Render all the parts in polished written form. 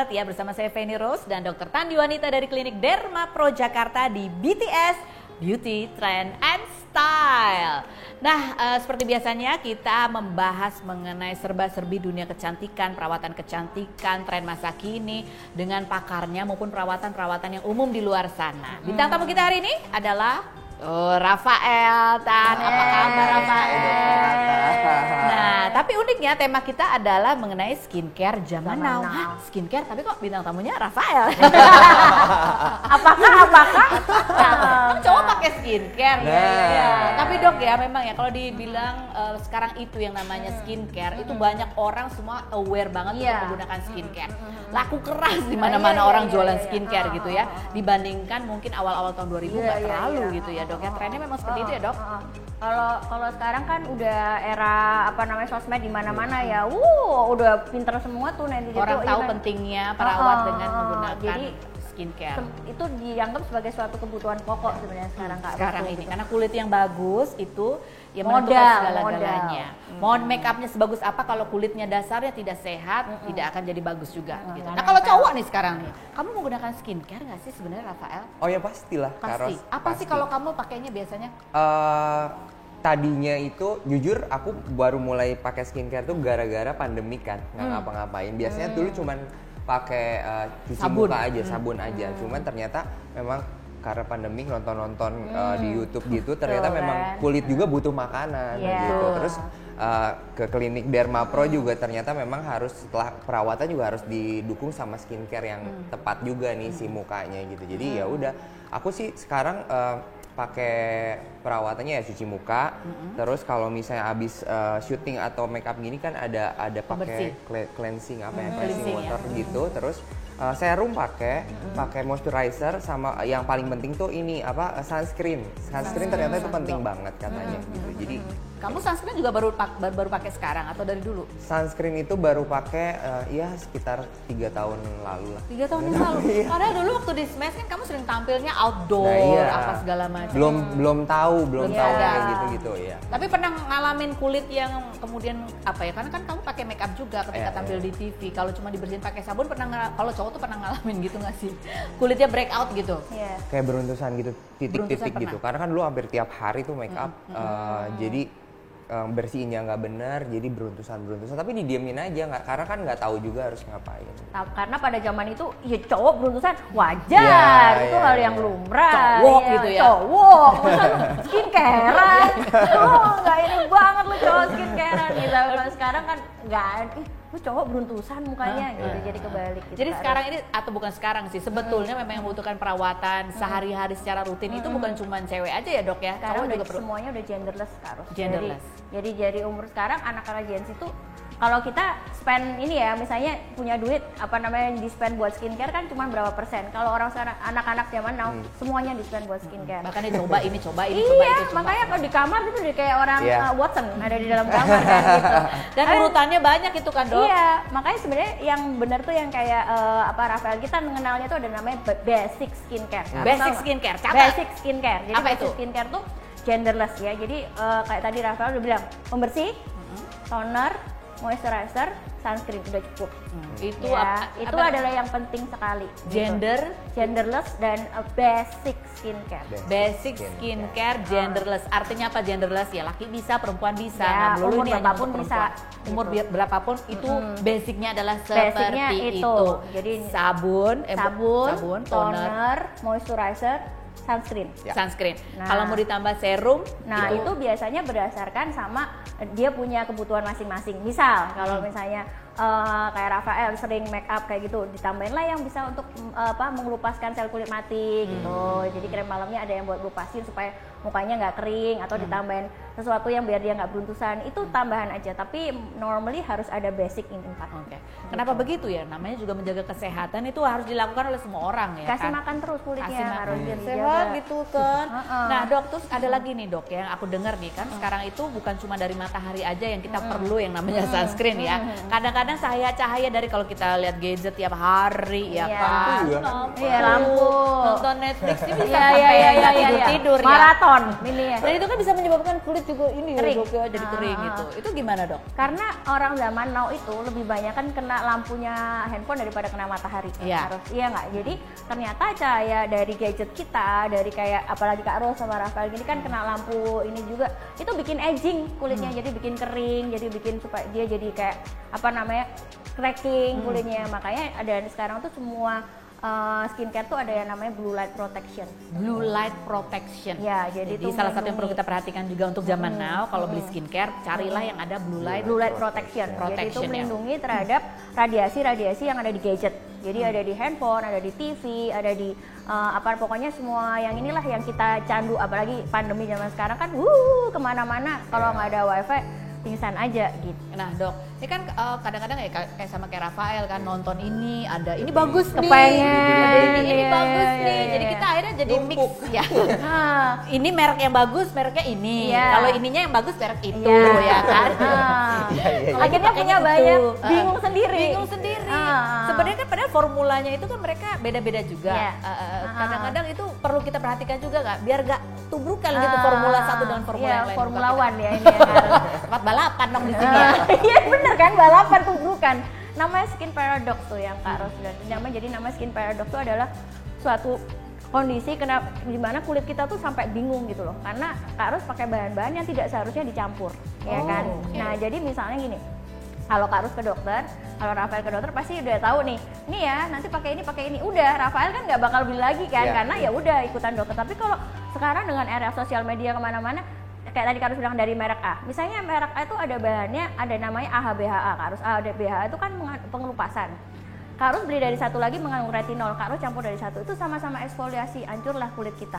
banget ya bersama saya Feni Rose dan Dr. Tandi Wanita dari Klinik Derma Pro Jakarta di BTS Beauty, Trend, and Style. Nah, seperti biasanya kita membahas mengenai serba-serbi dunia kecantikan, perawatan kecantikan, tren masa kini dengan pakarnya maupun perawatan-perawatan yang umum di luar sana. Bintang tamu kita hari ini adalah Rafael. Apa kabar Rafael? Nah, tapi uniknya tema kita adalah mengenai skincare zaman now. Hah, skincare tapi kok bintang tamunya Rafael? Apakah? Kan cowok pakai skincare ya. Tapi dok ya memang ya kalau dibilang sekarang itu yang namanya skincare itu banyak orang semua aware banget untuk menggunakan skincare. Laku keras di mana-mana orang jualan skincare gitu ya. Dibandingkan mungkin awal-awal tahun 2000 nggak terlalu gitu ya dok ya. Trennya memang seperti itu ya dok. Kalau sekarang kan udah era sosmed di mana-mana ya. Udah pinter semua tuh nanti orang tahu pentingnya perawat dengan menggunakan jadi, skincare. Itu dianggap sebagai suatu kebutuhan pokok sebenarnya sekarang Kak. Sekarang ini gitu. karena kulit yang bagus itu ya menentukan segala-galanya. Mau make upnya sebagus apa kalau kulitnya dasarnya tidak sehat, tidak akan jadi bagus juga gitu. Nah, kalau cowok nih sekarang nih, kamu menggunakan skincare nggak sih sebenarnya Rafael? Oh ya pastilah. Pasti. Apa sih kalau kamu pakainya biasanya? Tadinya itu jujur aku baru mulai pakai skincare tuh gara-gara pandemi kan, nggak ngapa-ngapain. Biasanya dulu cuman pakai cuci muka aja, sabun aja. Cuman ternyata memang karena pandemi nonton-nonton di YouTube gitu, ternyata memang kulit juga butuh makanan gitu. Terus ke klinik Derma Pro juga ternyata memang harus setelah perawatan juga harus didukung sama skincare yang tepat juga nih si mukanya gitu. Jadi ya udah, aku sih sekarang pakai perawatannya ya cuci muka, terus kalau misalnya abis syuting atau make up gini kan ada pakai cleansing cleansing water gitu, terus serum pakai moisturizer sama yang paling penting tuh ini sunscreen ternyata itu penting banget katanya gitu. Jadi kamu sunscreen juga baru pakai sekarang atau dari dulu? Sunscreen itu baru pakai ya sekitar 3 tahun lalu lah. 3 tahun yang lalu. Padahal dulu waktu di Smash kan kamu sering tampilnya outdoor, apa segala macam. Belum tahu kayak gitu ya. Tapi pernah ngalamin kulit yang kemudian karena kan kamu pakai make up juga ketika tampil di TV. Kalau cuma dibersihin pakai sabun kalau cowok tuh pernah ngalamin gitu nggak sih? Kulitnya breakout gitu. Kayak beruntusan gitu, titik-titik gitu. Karena kan dulu hampir tiap hari tuh make up. Jadi bersihinnya nggak benar, jadi beruntusan tapi didiemin aja karena kan nggak tahu juga harus ngapain. Karena pada zaman itu ya cowok beruntusan wajar, itu hal yang lumrah. Cowok gitu ya. Cowok, masa skincarean, nggak ini banget lu cowok skincarean gitu. Kalau sekarang kan nggak, lu cowok beruntusan mukanya gitu, jadi kebalik. Gitu. Jadi sekarang ini atau bukan sekarang sih, sebetulnya memang yang membutuhkan perawatan sehari-hari secara rutin itu bukan cuma cewek aja ya dok ya. Sekarang udah semuanya udah genderless harus. Genderless. Jadi umur sekarang anak-anak Gen Z itu kalau kita spend ini ya, misalnya punya duit di spend buat skincare kan cuma berapa persen. Kalau orang sekarang anak-anak zaman now semuanya di spend buat skincare. Makanya coba ini, coba itu. Makanya kalau di kamar itu udah kayak orang Watson ada di dalam kamar kan gitu. Dan urutannya banyak itu kan dok. Iya, makanya sebenarnya yang benar tuh yang kayak Rafael kita mengenalnya tuh ada namanya basic skincare. Basic skincare, basic skincare. Jadi apa basic skincare tuh genderless ya. Jadi kayak tadi Rafael udah bilang pembersih, toner, moisturizer, sunscreen udah cukup. Itu itu adalah yang penting sekali. Genderless dan basic skincare. Basic skincare genderless. Artinya apa genderless ya? Laki bisa, perempuan bisa. Ya, umur berapapun bisa. Umur berapapun itu basicnya adalah seperti itu. Jadi sabun, toner, moisturizer, sunscreen. Nah, kalau mau ditambah serum, itu biasanya berdasarkan sama dia punya kebutuhan masing-masing. Misal kalau misalnya kayak Rafael sering make up kayak gitu, ditambahin lah yang bisa untuk mengelupaskan sel kulit mati gitu. Jadi krem malamnya ada yang buat lupasin supaya mukanya nggak kering, atau ditambahin sesuatu yang biar dia nggak beruntusan. Itu tambahan aja, tapi normally harus ada basic ini 4. Oke. Kenapa begitu ya? Namanya juga menjaga kesehatan itu harus dilakukan oleh semua orang ya. Kasih makan terus kulitnya, harus sehat gitu kan. Nah dok, terus ada lagi nih dok yang aku dengar nih kan sekarang itu bukan cuma dari matahari aja yang kita perlu yang namanya sunscreen ya. Kadang-kadang cahaya-cahaya dari kalau kita lihat gadget tiap hari ya kan. Lampu. Nonton Netflix ini bisa sampai nggak tidur-tidur ya. Maraton ini ya. Dan itu kan bisa menyebabkan kulit kulit juga ini Kering. ya dok ya, jadi kering gitu. Itu gimana dok? Karena orang zaman now itu lebih banyak kan kena lampunya handphone daripada kena matahari. Iya. Iya nggak? Jadi ternyata cahaya dari gadget kita, dari kayak apalagi Kak Ros sama Rafael gini kan kena lampu ini juga, itu bikin aging kulitnya, jadi bikin kering, jadi bikin supaya dia jadi kayak apa namanya cracking kulitnya. Makanya ada sekarang tuh semua skincare tuh ada yang namanya blue light protection. Blue light protection. Ya, jadi itu salah satu yang perlu melindungi. kita perhatikan juga untuk zaman now, kalau beli skincare carilah yang ada blue light. Blue light protection. Jadi itu Protection, ya. melindungi terhadap radiasi-radiasi yang ada di gadget. Jadi ada di handphone, ada di TV, ada di apa pokoknya semua yang inilah yang kita candu, apalagi pandemi zaman sekarang kan kemana-mana kalau nggak ada wifi pingsan aja gitu. Nah dok, ini kan kadang-kadang ya kayak sama kayak Rafael kan nonton ini ada ini bagus nih, Kepengen. ada ini Iya, bagus iya, nih, iya, jadi iya. kita akhirnya jadi mix ya. Ah, Ini merek yang bagus, mereknya ini. Iya. Kalau ininya yang bagus, merek itu Iya. ya kan. Iya. Akhirnya punya banyak, bingung sendiri. Bingung sendiri. Ah. Sebenarnya kan padahal formulanya itu kan mereka beda-beda juga. Iya. Kadang-kadang itu perlu kita perhatikan juga nggak, biar nggak tubrukan gitu formula satu dengan formula yang lain. Formula Bukan One ya ini ya kan. tempat balapan dong di sini. ya. Iya bener kan, balapan tubrukan. Namanya skin paradox tuh yang Kak Ros bilang. Jadi nama skin paradox itu adalah suatu kondisi di mana kulit kita tuh sampai bingung gitu loh. Karena Kak Ros pakai bahan-bahan yang tidak seharusnya dicampur, ya Oh, kan. oke. Nah, jadi misalnya gini. Kalau Kak Ros ke dokter, kalau Rafael ke dokter pasti udah tahu nih ya nanti pakai ini. Udah, Rafael kan nggak bakal beli lagi kan, Iya. karena ya udah ikutan dokter. Tapi kalau sekarang dengan era sosial media kemana-mana, kayak tadi Kak Ros bilang dari merek A. Misalnya merek A itu ada bahannya, ada namanya AHBHA. Kak Ros, AHBHA itu kan pengelupasan. Kak Ros beli dari satu lagi mengandung retinol. Kak Ros campur dari satu, itu sama-sama eksfoliasi, hancurlah kulit kita.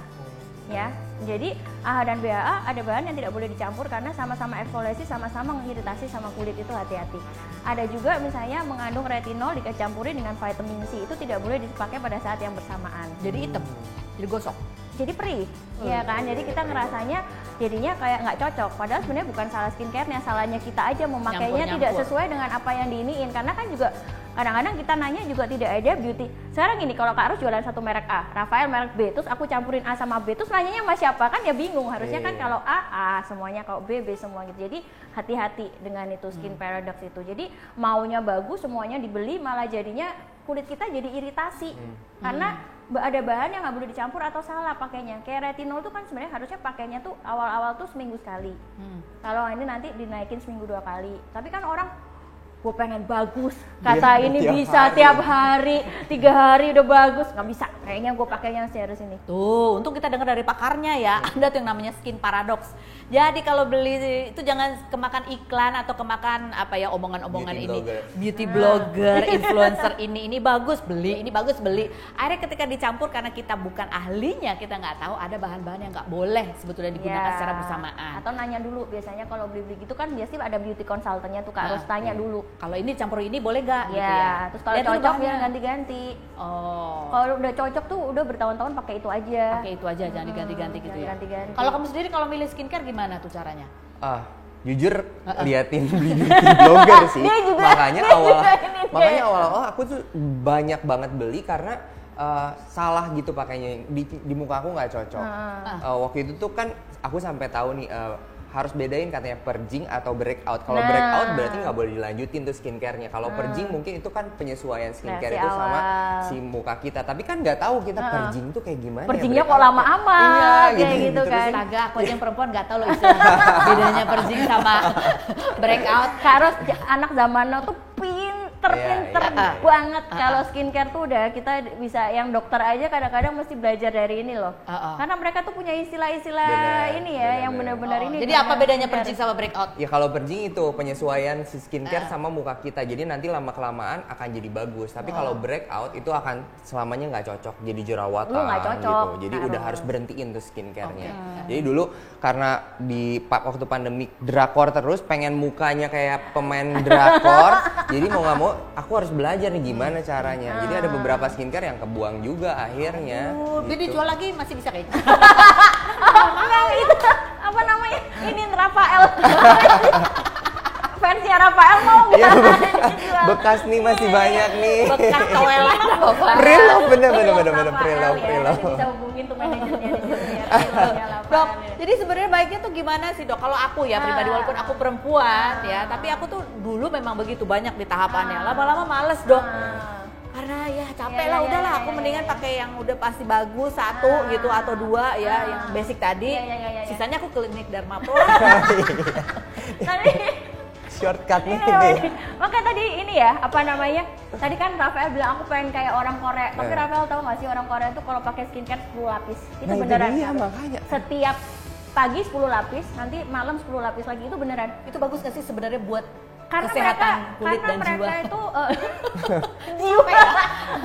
Ya, jadi AHA dan BHA ada bahan yang tidak boleh dicampur karena sama-sama eksfoliasi, sama-sama mengiritasi sama kulit, itu hati-hati. Ada juga misalnya mengandung retinol dicampurin dengan vitamin C, itu tidak boleh dipakai pada saat yang bersamaan. Jadi hitam, jadi gosok. Jadi perih, ya kan? Jadi kita ngerasanya jadinya kayak nggak cocok. Padahal sebenarnya bukan salah skincare-nya, salahnya kita aja memakainya tidak Nyampur. sesuai dengan apa yang diiniin. Karena kan juga kadang-kadang kita nanya juga tidak ada beauty. Sekarang gini, kalau Kak Ros jualan satu merek A, Rafael merek B, terus aku campurin A sama B, terus nanyanya sama siapa? Kan ya bingung. Harusnya kan Iya. kalau A semuanya, kalau B semua gitu. Jadi hati-hati dengan itu skin paradox itu. Jadi maunya bagus, semuanya dibeli, malah jadinya kulit kita jadi iritasi. Karena ada bahan yang nggak boleh dicampur atau salah pakainya. Kayak retinol tuh kan sebenarnya harusnya pakainya tuh awal-awal tuh seminggu sekali. Kalau ini nanti dinaikin seminggu 2 kali. Tapi kan orang gue pengen bagus, kata Iya, ini tiap bisa hari. tiap hari, 3 hari udah bagus, nggak bisa. Kayaknya gue pakainya harus ini. Tuh, untung kita dengar dari pakarnya ya. Ada tuh yang namanya skin paradox. Jadi kalau beli itu jangan kemakan iklan atau kemakan apa ya omongan-omongan Beauty ini. blogger. Beauty blogger, influencer ini bagus beli, ini bagus beli. Akhirnya ketika dicampur karena kita bukan ahlinya, kita nggak tahu ada bahan-bahan yang nggak boleh sebetulnya digunakan Ya. secara bersamaan. Atau nanya dulu, biasanya kalau beli-beli gitu kan biasanya ada beauty consultantnya tuh Kak, Nah, harus tanya dulu. Kalau ini campur ini boleh nggak? Gitu ya. Ya, terus kalau Lihat dulu cocok bahannya. biar ganti-ganti. Oh. Kalau udah cocok tuh udah bertahun-tahun pakai itu aja. Pakai itu aja, jangan diganti-ganti gitu jangan ya. ganti-ganti. Kalau kamu sendiri kalau milih skincare gimana tuh caranya? Jujur liatin beauty blogger sih. Dia juga makanya ini makanya kayak- awal-awal aku tuh banyak banget beli karena salah gitu pakainya, di muka aku nggak cocok. Waktu itu tuh kan aku sampai tahu nih harus bedain katanya purging atau breakout. Kalau Nah. breakout berarti nggak boleh dilanjutin tuh skincare-nya. Kalau purging mungkin itu kan penyesuaian skincare Versi itu sama awal. si muka kita. Tapi kan nggak tahu kita purging tuh kayak gimana. Purgingnya breakout. kok lama amat, Iya, kayak gitu Terus kan. Astaga, aku aja yang perempuan nggak tahu loh istilah bedanya purging sama breakout. Kak Ros, anak zaman now tuh pinter Iya. banget. Kalau skincare tuh udah kita bisa, yang dokter aja kadang-kadang mesti belajar dari ini loh. Karena mereka tuh punya istilah-istilah Benar, ini ya, yang benar. benar-benar ini. Jadi dengan apa bedanya skincare. purging sama breakout? Ya kalau purging itu penyesuaian si skincare sama muka kita. Jadi nanti lama-kelamaan akan jadi bagus. Tapi kalau breakout itu akan selamanya nggak cocok. Jadi jerawatan Lu nggak cocok, gitu. Jadi harus. udah harus berhentiin tuh skincare-nya. Jadi dulu karena waktu pandemi drakor terus, pengen mukanya kayak pemain drakor. Jadi mau nggak mau aku harus belajar nih gimana caranya. Jadi ada beberapa skincare yang kebuang juga akhirnya. Jadi gitu. jual lagi masih bisa kayaknya. Enggak, itu apa namanya? Ini Rafael. fansnya Rafael mau nggak? Iya, bekas nih masih banyak nih. Bekas toilet apa? Pre-love, bener pre-love. Bisa hubungin tuh manajernya di situ ya. Dok, jadi sebenarnya baiknya tuh gimana sih dok? Kalau aku ya pribadi, walaupun aku perempuan ya, tapi aku tuh dulu memang begitu banyak di tahapannya. Lama-lama males dok. Karena ya capek lah, udahlah aku mendingan pakai yang udah pasti bagus satu gitu atau dua ya, yang basic tadi. Sisanya aku klinik Dharma Pro. Tadi Shortcutnya ini, ini. makanya tadi ini ya, apa namanya? Tadi kan Rafael bilang aku pengen kayak orang Korea. Tapi Rafael tahu nggak sih orang Korea tuh kalau pakai skincare 10 lapis. Itu Nah, beneran. itu dia, makanya. Setiap pagi 10 lapis, nanti malam 10 lapis lagi, itu beneran. Itu bagus nggak sih sebenarnya buat Karena kesehatan mereka, kulit dan jiwa? mereka itu jiwa.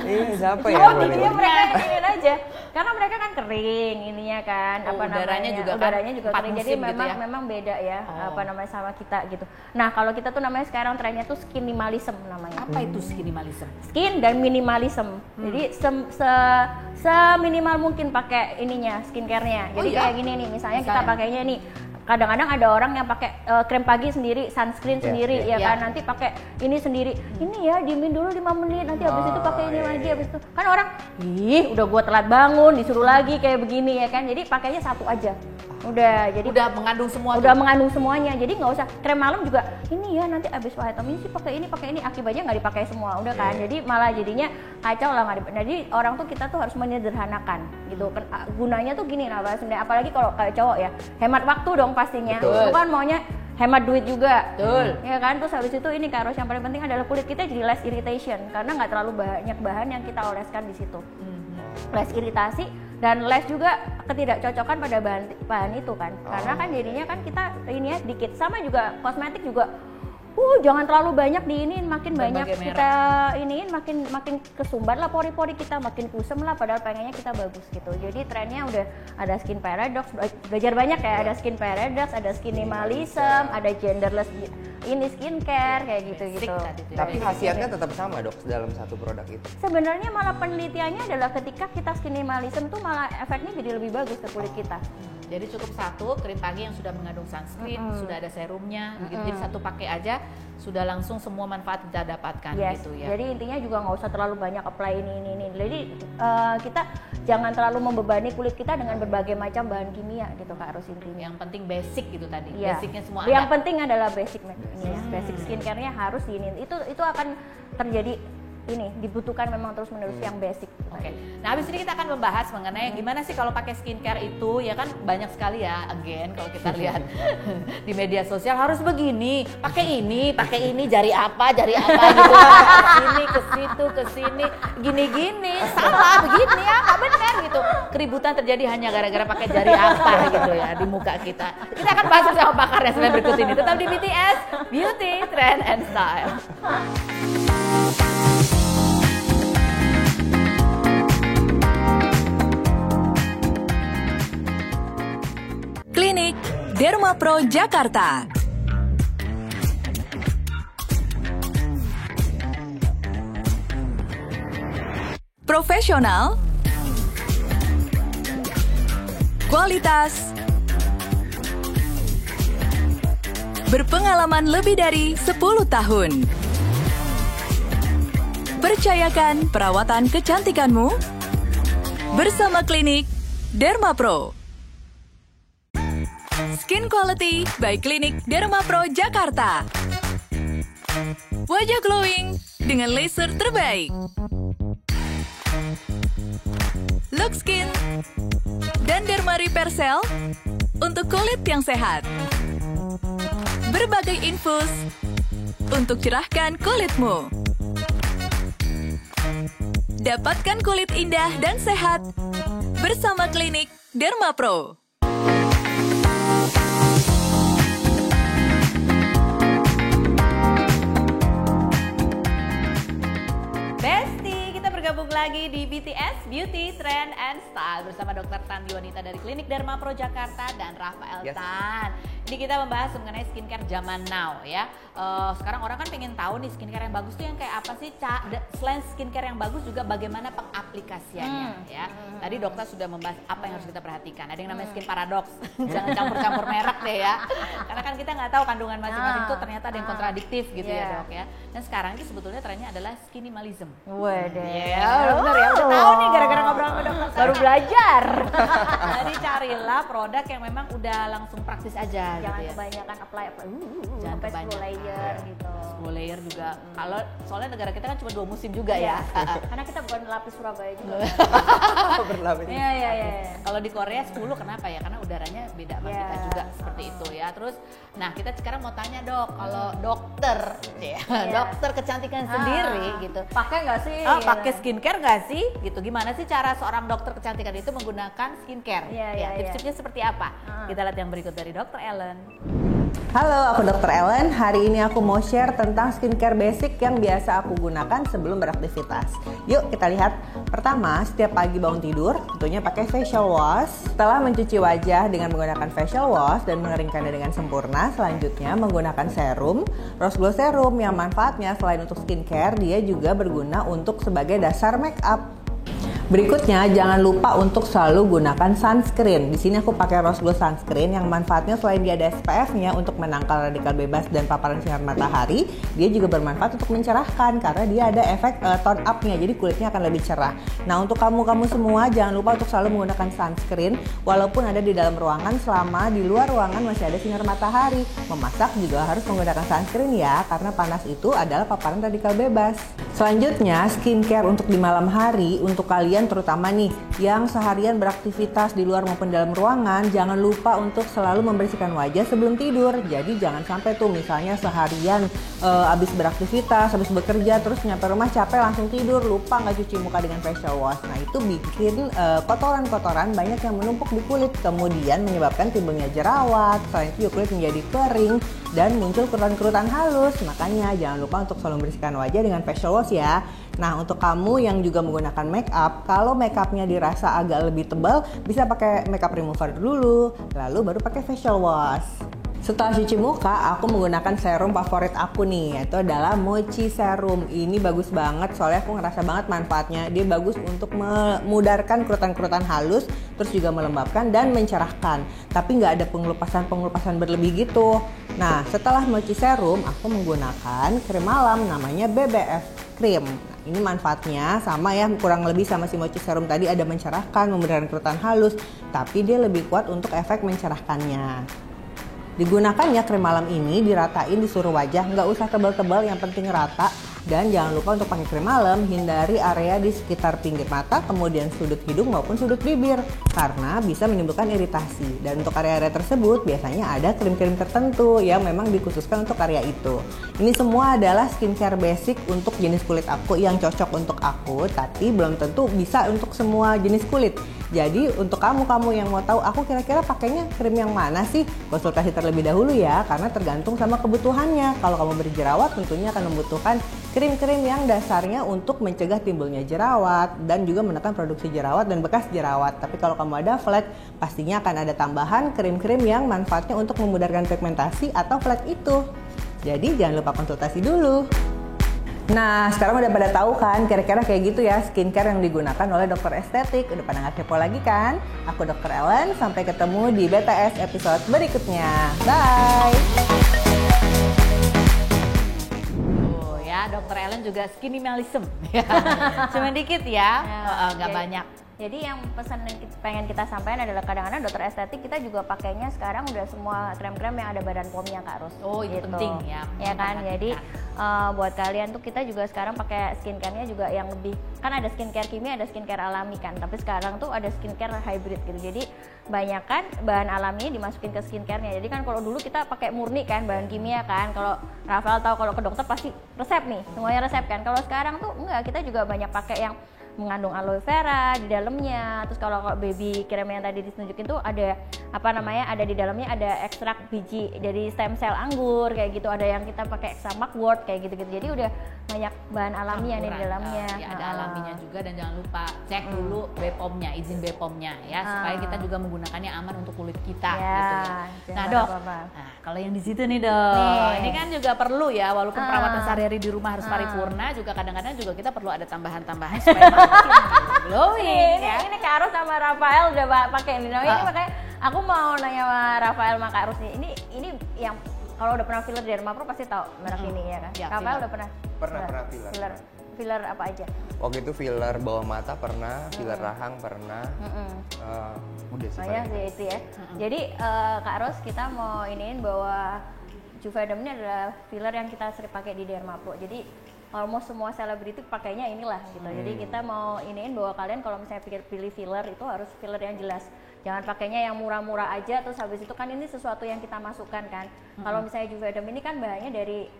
Iya, siapa ya? Jiwa boleh? dia mereka ingin aja. Karena mereka kan kering ininya kan, Oh, apa udaranya namanya? juga kan Udaranya juga 4 kering. Jadi musim gitu memang ya? memang beda ya, Oh. apa namanya sama kita gitu. Nah, kalau kita tuh namanya sekarang trennya tuh skinimalism namanya. Apa itu skinimalism? Skin dan minimalism. Jadi seminimal mungkin pakai ininya skincare-nya. Jadi Oh, iya? kayak gini nih, misalnya kita Misalnya? pakainya nih. Kadang-kadang ada orang yang pakai krem pagi sendiri, sunscreen sendiri ya kan. Nanti pakai ini sendiri. Ini ya diemin dulu 5 menit, nanti habis itu pakai ini lagi, habis itu. Kan orang, ih udah gua telat bangun, disuruh lagi kayak begini ya kan. Jadi pakainya satu aja. Udah, jadi Udah mengandung semua udah tuh? mengandung semuanya, jadi nggak usah krem malam juga ini ya nanti abis vitamin sih pakai ini akibatnya nggak dipakai semua udah kan. Jadi malah jadinya kacau lah nggak jadi orang tuh kita tuh harus menyederhanakan gitu kan. Gunanya tuh gini lah sebenarnya, apalagi kalau kayak cowok ya, hemat waktu dong pastinya. Betul. Lu kan maunya hemat duit juga. Betul. Ya kan, terus habis itu ini Kak Ros, yang paling penting adalah kulit kita jadi less irritation karena nggak terlalu banyak bahan yang kita oleskan di situ. Less iritasi dan less juga ketidakcocokan pada bahan itu kan. Karena kan jadinya kan kita ini ya dikit, sama juga kosmetik juga. Jangan terlalu banyak diinin, makin banyak Berbagai merek. kita iniin makin kesumbat lah pori-pori kita, makin kusem lah padahal pengennya kita bagus gitu. Jadi trennya udah ada skin paradox, belajar banyak ya, ada skin paradox, ada skinimalism, ada genderless ini skincare kayak gitu-gitu. Basic tadi tuh. Tapi khasiatnya tetap sama dok dalam satu produk itu. Sebenarnya malah penelitiannya adalah ketika kita skinimalism tuh malah efeknya jadi lebih bagus ke kulit kita. Jadi cukup satu krim pagi yang sudah mengandung sunscreen, sudah ada serumnya, begitu. Jadi satu pakai aja sudah langsung semua manfaat kita dapatkan gitu ya. Jadi intinya juga nggak usah terlalu banyak apply ini. Jadi kita jangan terlalu membebani kulit kita dengan berbagai macam bahan kimia gitu Kak Ros intinya. Yang penting basic gitu tadi. Iya. Basicnya semua Yang ada. penting adalah basic ini ya. Basic skincare-nya harus ini. Itu akan terjadi ini dibutuhkan memang terus-menerus yang basic. Oke. Nah, habis ini kita akan membahas mengenai gimana sih kalau pakai skincare itu, ya kan banyak sekali ya, again kalau kita lihat di media sosial harus begini, pakai ini, jari apa gitu. Sini ke situ, ke sini, gini-gini, salah begini ya, nggak benar gitu. Keributan terjadi hanya gara-gara pakai jari apa gitu ya di muka kita. Kita akan bahas bersama pakarnya setelah berikut ini. Tetap di BTS, Beauty, Trend, and Style. Klinik Derma Pro Jakarta. Profesional, kualitas, berpengalaman lebih dari 10 tahun. Percayakan perawatan kecantikanmu bersama Klinik Derma Pro. Skin Quality by Klinik Derma Pro Jakarta. Wajah glowing dengan laser terbaik. Look Skin dan Derma Repair Cell untuk kulit yang sehat. Berbagai infus untuk cerahkan kulitmu. Dapatkan kulit indah dan sehat bersama Klinik Derma Pro. bergabung lagi di BTS Beauty, Trend, and Style bersama Dr. Tandi Wanita dari Klinik Derma Pro Jakarta dan Rafael Tan. Ini kita membahas mengenai skincare zaman now ya. Sekarang orang kan pengen tahu nih skincare yang bagus tuh yang kayak apa sih? Selain skincare yang bagus juga bagaimana pengaplikasiannya ya. Tadi dokter sudah membahas apa yang harus kita perhatikan. Ada yang namanya skin paradox, jangan campur-campur merek deh ya. Karena kan kita nggak tahu kandungan masing-masing tuh ternyata ada yang kontradiktif gitu ya dok ya. Dan sekarang ini sebetulnya trennya adalah skinimalism. Waduh. Ya, benar ya. Udah tahu nih gara-gara ngobrol sama dokter. Baru belajar. Jadi carilah produk yang memang udah langsung praktis aja. Jangan gitu ya. kebanyakan apply Jangan sampai 10 kebanyakan. layer gitu. 10 layer juga. Kalau soalnya negara kita kan cuma 2 musim juga ya. Karena kita bukan lapis Surabaya juga. Berlapis. Iya. Kalau di Korea 10 kenapa ya? Karena udaranya beda sama kita juga seperti itu ya. Terus, nah kita sekarang mau tanya dok, kalau dokter, dokter kecantikan sendiri gitu, Pakai nggak sih? pakai skincare nggak sih? Gitu. Gimana sih cara seorang dokter kecantikan itu menggunakan skincare? Iya. Tips-tipsnya seperti apa? Kita lihat yang berikut dari Dr. Ellen. Halo, aku Dr. Ellen. Hari ini aku mau share tentang skincare basic yang biasa aku gunakan sebelum beraktivitas. Yuk kita lihat. Pertama, setiap pagi bangun tidur, tentunya pakai facial wash. Setelah mencuci wajah dengan menggunakan facial wash dan mengeringkannya dengan sempurna, selanjutnya menggunakan serum, rose glow serum yang manfaatnya selain untuk skincare, dia juga berguna untuk sebagai dasar make up. Berikutnya, jangan lupa untuk selalu gunakan sunscreen. Di sini aku pakai Rose Glow sunscreen yang manfaatnya selain dia ada SPF-nya untuk menangkal radikal bebas dan paparan sinar matahari, dia juga bermanfaat untuk mencerahkan karena dia ada efek tone up-nya, jadi kulitnya akan lebih cerah. Nah, untuk kamu semua jangan lupa untuk selalu menggunakan sunscreen walaupun ada di dalam ruangan selama di luar ruangan masih ada sinar matahari. Memasak juga harus menggunakan sunscreen ya, karena panas itu adalah paparan radikal bebas. Selanjutnya, skincare untuk di malam hari untuk kalian terutama nih yang seharian beraktivitas di luar maupun dalam ruangan, jangan lupa untuk selalu membersihkan wajah sebelum tidur. Jadi jangan sampai tuh misalnya seharian habis beraktivitas, habis bekerja terus nyampe rumah capek langsung tidur, lupa nggak cuci muka dengan facial wash. Nah itu bikin kotoran-kotoran banyak yang menumpuk di kulit, kemudian menyebabkan timbulnya jerawat. Selain itu juga kulit menjadi kering dan muncul kerutan-kerutan halus. Makanya jangan lupa untuk selalu membersihkan wajah dengan facial wash ya. Nah, untuk kamu yang juga menggunakan make up, kalau make upnya dirasa agak lebih tebal, bisa pakai makeup remover dulu, lalu baru pakai facial wash. Setelah cuci muka, aku menggunakan serum favorit aku nih, yaitu adalah Mochi Serum. Ini bagus banget, soalnya aku ngerasa banget manfaatnya. Dia bagus untuk memudarkan kerutan-kerutan halus, terus juga melembabkan dan mencerahkan. Tapi nggak ada pengelupasan berlebih gitu. Nah, setelah Mochi Serum, aku menggunakan krim malam namanya BBF Cream. Ini manfaatnya sama ya, kurang lebih sama si Mochi Serum tadi, ada mencerahkan, memudarkan kerutan halus, tapi dia lebih kuat untuk efek mencerahkannya. Digunakannya krim malam ini diratain di seluruh wajah, nggak usah tebal-tebal, yang penting rata. Dan jangan lupa untuk pakai krim malam, hindari area di sekitar pinggir mata, kemudian sudut hidung maupun sudut bibir, karena bisa menimbulkan iritasi. Dan untuk area-area tersebut biasanya ada krim-krim tertentu yang memang dikhususkan untuk area itu. Ini semua adalah skincare basic untuk jenis kulit aku yang cocok untuk aku, tapi belum tentu bisa untuk semua jenis kulit. Jadi untuk kamu yang mau tahu aku kira-kira pakainya krim yang mana sih, konsultasi terlebih dahulu ya, karena tergantung sama kebutuhannya. Kalau kamu berjerawat tentunya akan membutuhkan krim-krim yang dasarnya untuk mencegah timbulnya jerawat dan juga menekan produksi jerawat dan bekas jerawat. Tapi kalau kamu ada flek, pastinya akan ada tambahan krim-krim yang manfaatnya untuk memudarkan pigmentasi atau flek itu. Jadi jangan lupa konsultasi dulu. Nah, sekarang udah pada tahu kan kira-kira kayak gitu ya skincare yang digunakan oleh dokter estetik. Udah pada nggak kepo lagi kan? Aku Dr. Ellen, sampai ketemu di BTS episode berikutnya. Bye! Dr. Ellen juga skinimalism. Cuma dikit ya, nggak banyak. Jadi yang pesan yang pengen kita sampaikan adalah kadang-kadang dokter estetik kita juga pakainya sekarang udah semua krem-krem yang ada badan pomnya Kak Ros. Oh itu gitu. Penting ya. Ya kan, jadi buat kalian tuh kita juga sekarang pakai skincare-nya juga yang lebih, kan ada skincare kimia, ada skincare alami kan. Tapi sekarang tuh ada skincare hybrid gitu. Jadi banyak kan bahan alami dimasukin ke skincare-nya. Jadi kan kalau dulu kita pakai murni kan bahan kimia kan. Kalau Rafael tahu kalau ke dokter pasti resep nih, semuanya resep kan. Kalau sekarang tuh enggak, kita juga banyak pakai yang mengandung aloe vera di dalamnya. Terus kalau baby cream yang tadi ditunjukin tuh ada ada di dalamnya ada ekstrak biji dari stem cell anggur kayak gitu. Ada yang kita pakai ekstrak mugwort kayak gitu-gitu. Jadi udah banyak bahan alami yang ada di dalamnya. Ya, ada alaminya juga, dan jangan lupa cek dulu BPOM-nya, izin BPOM-nya ya, supaya kita juga menggunakannya aman untuk kulit kita gitu ya. Nah Dok, nah kalau yang di situ nih Dok, ini kan juga perlu ya, walaupun perawatan sehari-hari di rumah harus paripurna, juga kadang-kadang juga kita perlu ada tambahan-tambahan supaya makin glowing ya. Ini Kak Arus sama Rafael udah pakai ini. Nah, ini makanya aku mau nanya sama Rafael sama Kak Arus nih. Ini yang kalau udah pernah filler Derma Pro pasti tahu merek ini ya kan? Ya, Rafael udah pernah? Pernah filler. Filler apa aja? Waktu itu filler bawah mata pernah, filler rahang pernah. Udah sih. Banyak sih itu ya. Jadi Kak Ros, kita mau iniin bahwa Juvederm ini adalah filler yang kita sering pakai di Derma Pro. Jadi almost semua selebriti pakainya inilah gitu. Jadi kita mau iniin bahwa kalian kalau misalnya pilih filler itu harus filler yang jelas. Jangan pakainya yang murah-murah aja terus habis itu kan ini sesuatu yang kita masukkan kan. Kalau misalnya Juvederm ini kan bahannya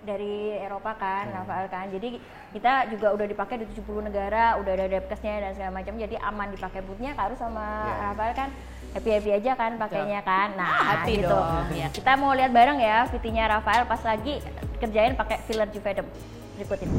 dari Eropa kan, Rafael kan. Jadi kita juga udah dipakai di 70 negara, udah ada depkesnya dan segala macam. Jadi aman dipakai. Bootnya Kak Arus sama Rafael kan happy aja kan pakainya kan. Nah, happy gitu. dong. Ya. Kita mau lihat bareng ya fittingnya Rafael pas lagi kerjain pakai filler Juvederm. Berikutin.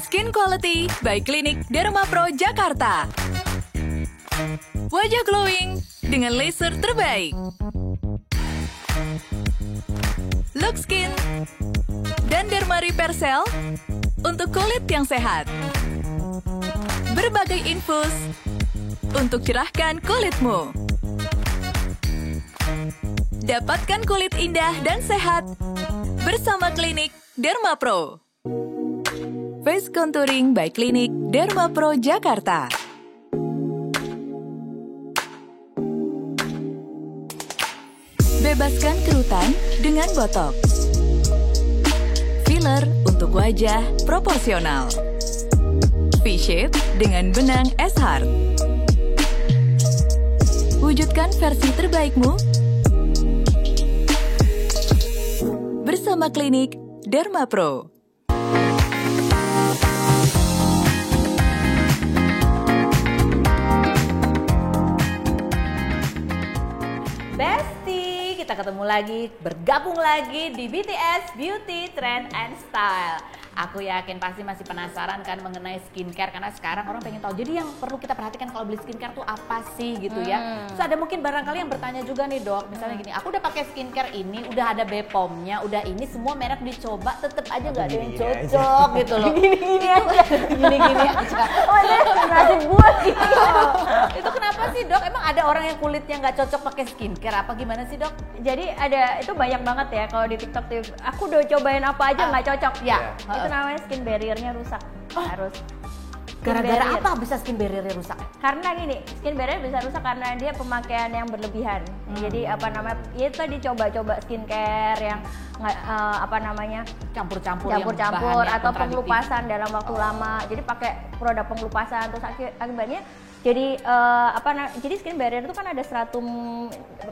Skin Quality by Klinik Derma Pro Jakarta. Wajah glowing dengan laser terbaik. Look Skin dan Derma Repair Cell untuk kulit yang sehat. Berbagai infus untuk cerahkan kulitmu. Dapatkan kulit indah dan sehat bersama Klinik Derma Pro. Face Contouring by Klinik Derma Pro Jakarta. Bebaskan kerutan dengan botox. Filler untuk wajah proporsional. V-shape dengan benang S-Heart. Wujudkan versi terbaikmu bersama Klinik Derma Pro. Besti, kita ketemu lagi, bergabung lagi di BTS Beauty, Trend, and Style. Aku yakin pasti masih penasaran kan mengenai skincare, karena sekarang orang pengen tahu. Jadi yang perlu kita perhatikan kalau beli skincare tuh apa sih gitu ya. Terus ada mungkin barangkali yang bertanya juga nih Dok, misalnya gini, aku udah pakai skincare ini, udah ada BPOM-nya, udah ini semua merek dicoba, tetep aja nggak ada yang cocok gitu loh. Gini-gini aja. Oh ini nasib gue gitu. Itu kenapa sih Dok? Emang ada orang yang kulitnya nggak cocok pakai skincare apa gimana sih Dok? Jadi ada, itu banyak banget ya kalau di TikTok tuh. Aku udah cobain apa aja nggak cocok. Ya. Itu namanya skin barrier-nya rusak. Harus. Gara-gara barrier. apa bisa skin barrier-nya rusak? Karena gini, skin barrier bisa rusak karena dia pemakaian yang berlebihan. Jadi apa namanya, itu tadi coba-coba skincare yang Campur-campur yang campur-campur bahannya atau kontradiktif. pengelupasan dalam waktu lama. Jadi pakai produk pengelupasan terus akibatnya jadi jadi skin barrier itu kan ada stratum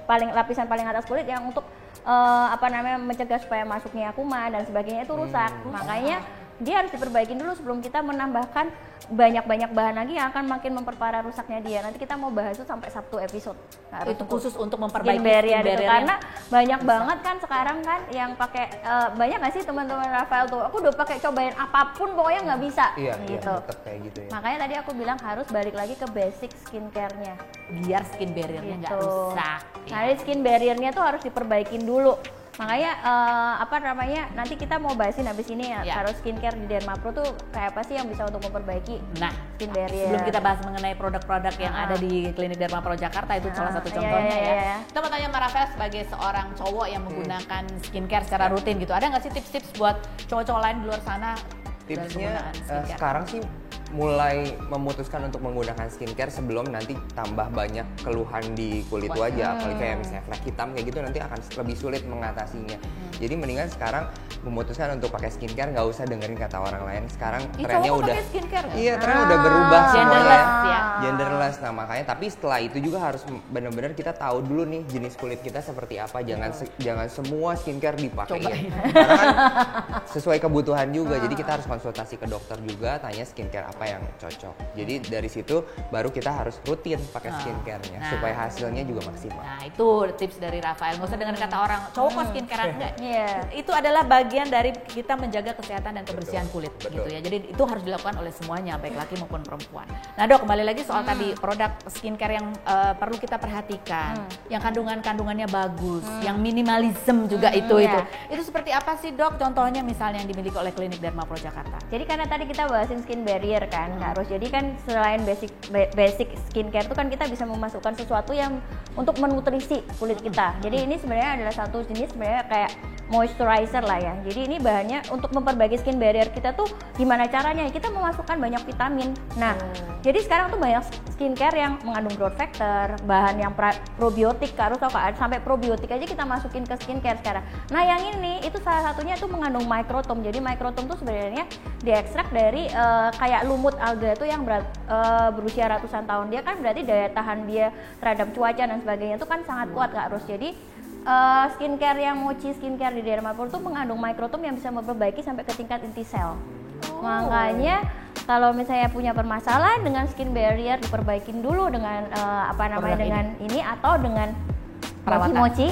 lapisan paling atas kulit yang untuk mencegah supaya masuknya kuman dan sebagainya itu rusak. Makanya dia harus diperbaikin dulu sebelum kita menambahkan banyak-banyak bahan lagi yang akan makin memperparah rusaknya dia. Nanti kita mau bahas itu sampai Sabtu episode. Itu khusus untuk memperbaiki skin barrier itu barrier karena banyak banget kan sekarang kan yang pakai banyak nggak sih teman-teman Rafael tuh, aku udah pakai cobain apapun pokoknya nggak bisa gitu. Tetap kayak gitu ya. Makanya tadi aku bilang harus balik lagi ke basic skincare-nya. biar skin barrier-nya nggak Gitu. rusak. Nah, jadi skin barrier-nya tuh harus diperbaikin dulu. Makanya nanti kita mau bahasin habis ini ya. Kalau skincare di Derma Pro tuh kayak apa sih yang bisa untuk memperbaiki Nah, skin barrier. sebelum kita bahas mengenai produk-produk yang ada di klinik Derma Pro Jakarta itu salah satu contohnya ya. Kita mau tanya Mbak Rafael sebagai seorang cowok yang menggunakan skincare secara rutin gitu. Ada nggak sih tips-tips buat cowok-cowok lain di luar sana? Tipsnya sekarang sih mulai memutuskan untuk menggunakan skincare sebelum nanti tambah banyak keluhan di kulit wajah, apalagi kayak misalnya flek hitam kayak gitu nanti akan lebih sulit mengatasinya. Jadi mendingan sekarang memutuskan untuk pakai skincare, nggak usah dengerin kata orang lain. Sekarang trennya cowok udah pakai skincare nggak? iya trennya udah berubah Genderless semuanya. ya. Genderless. Nah makanya tapi setelah itu juga harus benar-benar kita tahu dulu nih jenis kulit kita seperti apa. Jangan semua skincare dipakai. Karena kan sesuai kebutuhan juga. Jadi kita harus konsultasi ke dokter juga, tanya skincare apa yang cocok. Jadi dari situ baru kita harus rutin pakai skincare-nya supaya hasilnya juga maksimal. Nah itu tips dari Rafael, nggak usah dengerin kata orang cowok kok skincarean enggak. Iya. Itu adalah bagian dari kita menjaga kesehatan dan kebersihan kulit gitu ya. Jadi itu harus dilakukan oleh semuanya, baik laki maupun perempuan. Nah Dok, kembali lagi soal tadi produk skincare yang perlu kita perhatikan, yang kandungannya bagus, yang minimalism juga itu. Itu seperti apa sih Dok? Contohnya misalnya yang dimiliki oleh klinik Derma Pro Jakarta. Jadi karena tadi kita bahasin skin barrier kan, harus jadi kan selain basic skincare itu kan kita bisa memasukkan sesuatu yang untuk menutrisi kulit kita. Jadi ini sebenarnya adalah satu jenis sebenarnya kayak moisturizer lah ya. Jadi ini bahannya untuk memperbaiki skin barrier kita tuh gimana caranya? Kita memasukkan banyak vitamin. Nah, jadi sekarang tuh banyak skincare yang mengandung growth factor, bahan yang probiotik, harus tahu kan sampai probiotik aja kita masukin ke skincare sekarang. Nah, yang ini itu salah satunya itu mengandung microtom. Jadi microtom tuh sebenarnya diekstrak dari kayak lumut alga itu yang berusia ratusan tahun. Dia kan berarti daya tahan dia terhadap cuaca dan sebagainya itu kan sangat kuat Kak Rus. Jadi skincare yang Mochi skincare di Derma Pro itu mengandung microtom yang bisa memperbaiki sampai ke tingkat inti sel. Makanya kalau misalnya punya permasalahan dengan skin barrier diperbaikin dulu dengan dengan ini atau dengan Mochi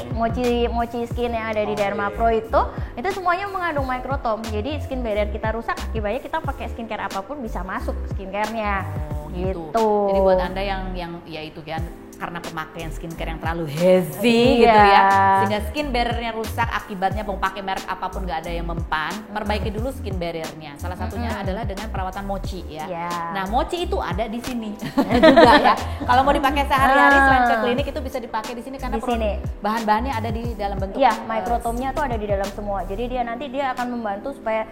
skin yang ada di Derma Pro itu semuanya mengandung microtom. Jadi skin barrier kita rusak, akibatnya kita pakai skincare apapun bisa masuk skincare-nya. Gitu. Jadi buat Anda yang ya itu kan karena pemakaian skincare yang terlalu heavy gitu ya, sehingga skin barrier-nya rusak akibatnya mau pakai merek apapun nggak ada yang mempan, perbaiki dulu skin barrier-nya. Salah satunya adalah dengan perawatan Mochi ya. Nah Mochi itu ada di sini juga ya. Kalau mau dipakai sehari-hari selain ke klinik itu bisa dipakai di sini karena bahan-bahannya ada di dalam bentuk. Iya, microtomnya tuh ada di dalam semua. Jadi dia akan membantu supaya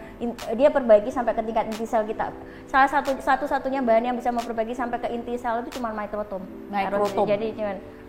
dia perbaiki sampai ke tingkat inti sel kita. Salah satu-satunya bahan yang bisa memperbaiki sampai ke inti sel itu cuma microtom. Jadi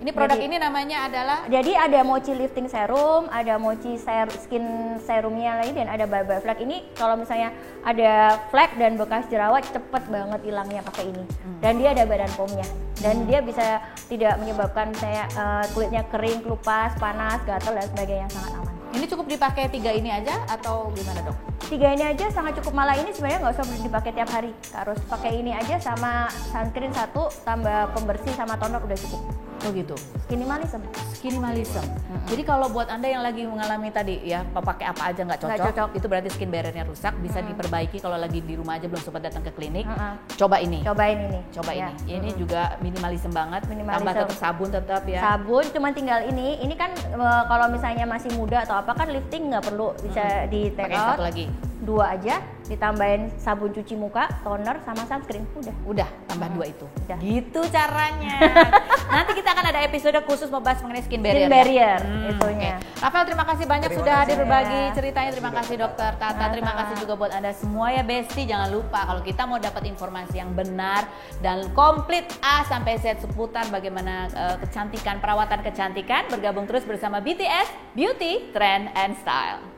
ini produk ini namanya adalah. Jadi ada Mochi lifting serum, ada Mochi skin serumnya lagi, dan ada bye-bye flek. Ini kalau misalnya ada flek dan bekas jerawat cepet banget hilangnya pakai ini. Dan dia ada badan pomnya. Dan dia bisa tidak menyebabkan misalnya kulitnya kering, kelupas, panas, gatal dan sebagainya, sangat aman. Ini cukup dipakai 3 ini aja atau gimana Dok? 3 ini aja sangat cukup, malah ini sebenarnya nggak usah dipakai tiap hari. Harus pakai ini aja sama sunscreen 1 tambah pembersih sama toner udah cukup. Oh gitu. Skinimalism. Jadi kalau buat Anda yang lagi mengalami tadi ya pakai apa aja nggak cocok, itu berarti skin barrier-nya rusak, bisa diperbaiki. Kalau lagi di rumah aja belum sempat datang ke klinik, coba ini. Ya. Ini juga minimalism banget. Tambah tetap sabun tetap ya. Sabun cuma tinggal ini kan kalau misalnya masih muda atau apa kan lifting nggak perlu, bisa di take out. Pakai satu lagi. 2 aja, ditambahin sabun cuci muka, toner sama sunscreen, Udah, tambah 2 itu. Udah. Gitu caranya. Nanti kita akan ada episode khusus membahas mengenai skin barrier. Skin barrier ya? itunya. Oke. Rafael, terima kasih banyak Terima sudah kasih. hadir berbagi ceritanya. Terima kasih Dokter Tata. Terima kasih juga buat Anda semua ya Besti. Jangan lupa kalau kita mau dapat informasi yang benar dan komplit A sampai Z seputar bagaimana kecantikan, perawatan kecantikan, bergabung terus bersama BTS Beauty, Trend and Style.